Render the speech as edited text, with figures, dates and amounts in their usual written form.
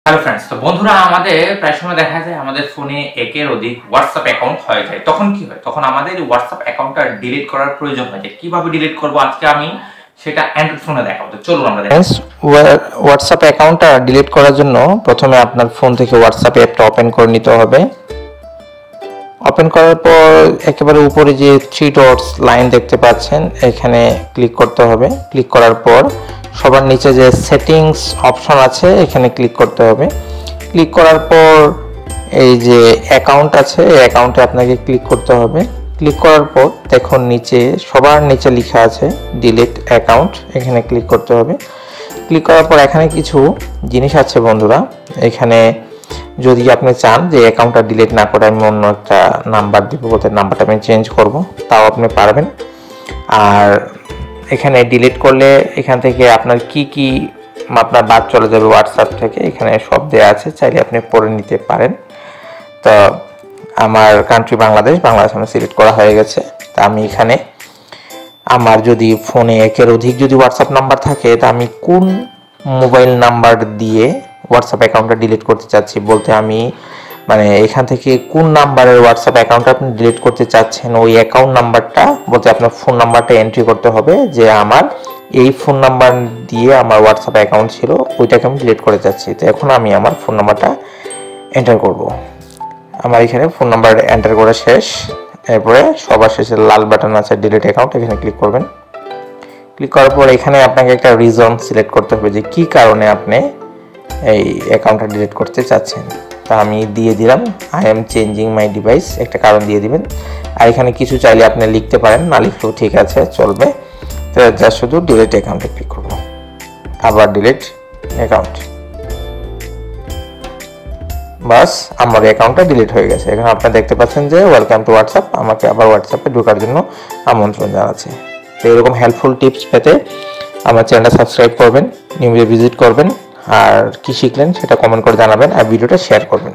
Hello friends, তো বন্ধুরা আমাদের প্রায় সময় দেখা যায় আমাদের ফোনে একের অধিক হোয়াটসঅ্যাপ অ্যাকাউন্ট হয়ে যায়। তখন কি হয়? তখন আমাদের হোয়াটসঅ্যাপ অ্যাকাউন্টটা ডিলিট করার প্রয়োজন হয়। যে কিভাবে ডিলিট করব আজকে আমি সেটা অ্যান্ড্রয়েড ফোনে দেখাবো। তো চলুন আমরা দেখি। হোয়াটসঅ্যাপ অ্যাকাউন্টটা ডিলিট করার জন্য প্রথমে আপনার ফোন থেকে হোয়াটসঅ্যাপ অ্যাপটা ওপেন করে নিতে হবে। ওপেন করার পর একেবারে উপরে যে থ্রি ডটস লাইন দেখতে পাচ্ছেন এখানে ক্লিক করতে হবে। ক্লিক করার পর সবার নিচে যে সেটিংস অপশন আছে এখানে ক্লিক করতে হবে। ক্লিক করার পর এই যে অ্যাকাউন্ট আছে এই অ্যাকাউন্টে আপনাকে ক্লিক করতে হবে। ক্লিক করার পর দেখুন নিচে সবার নিচে লেখা আছে ডিলিট অ্যাকাউন্ট, এখানে ক্লিক করতে হবে। ক্লিক করার পর এখানে কিছু জিনিস আছে বন্ধুরা। এখানে যদি আপনি চান যে অ্যাকাউন্টটা ডিলিট না করে আমি অন্য একটা নাম্বার দিব, ওদের নাম্বারটা আমি চেঞ্জ করব, তাও আপনি পারবেন। আর এখানে ডিলিট করলে এখান থেকে আপনার কি আপনার বাদ চলে যাবে হোয়াটসঅ্যাপ থেকে, এখানে সব দেওয়া আছে, চাইলে আপনি পড়ে নিতে পারেন। তো আমার কান্ট্রি বাংলাদেশ আমার সিলেক্ট করা হয়ে গেছে। তা আমি এখানে আমার যদি ফোনে একের অধিক যদি হোয়াটসঅ্যাপ নাম্বার থাকে তা আমি কোন মোবাইল নাম্বার দিয়ে হোয়াটসঅ্যাপ অ্যাকাউন্টটা ডিলিট করতে চাচ্ছি, বলতে আমি মানে এখান থেকে কোন নাম্বারের হোয়াটসঅ্যাপ অ্যাকাউন্টটা আপনি ডিলিট করতে চাচ্ছেন ওই অ্যাকাউন্ট নাম্বারটা বলতে আপনার ফোন নাম্বারটা এন্ট্রি করতে হবে যে আমার এই ফোন নাম্বার দিয়ে আমার হোয়াটসঅ্যাপ অ্যাকাউন্ট ছিল ওইটাকে আমি ডিলিট করতে চাচ্ছি। তো এখন আমি আমার ফোন নাম্বারটা এন্টার করব। আমার এখানে ফোন নাম্বার এন্টার করা শেষ। এরপরে সবার শেষে লাল বাটন আছে ডিলিট অ্যাকাউন্ট, এখানে ক্লিক করবেন। ক্লিক করার পর এখানে আপনাকে একটা রিজন সিলেক্ট করতে হবে যে কী কারণে আপনি এই অ্যাকাউন্টটা ডিলিট করতে চাচ্ছেন। তা আমি দিয়ে দিলাম I am changing my device, একটা কারণ দিয়ে দিবেন। আর এখানে কিছু চাইলে আপনি লিখতে পারেন, না লিখলেও ঠিক আছে, চলবে। তো যা শুধু ডিলিট অ্যাকাউন্টে ক্লিক করব, আবার ডিলিট অ্যাকাউন্ট, বাস আমার অ্যাকাউন্টটা ডিলিট হয়ে গেছে। এখানে আপনারা দেখতে পাচ্ছেন যে ওয়েলকাম টু হোয়াটসঅ্যাপ, আমাকে আবার হোয়াটসঅ্যাপে ঢোকার জন্য আমন্ত্রণ জানাচ্ছে। তো এরকম হেল্পফুল টিপস পেতে আমার চ্যানেলটা সাবস্ক্রাইব করবেন, নিয়মিত ভিজিট করবেন, আর কি শিখলেন সেটা কমেন্ট করে জানাবেন আর ভিডিওটা শেয়ার করবেন।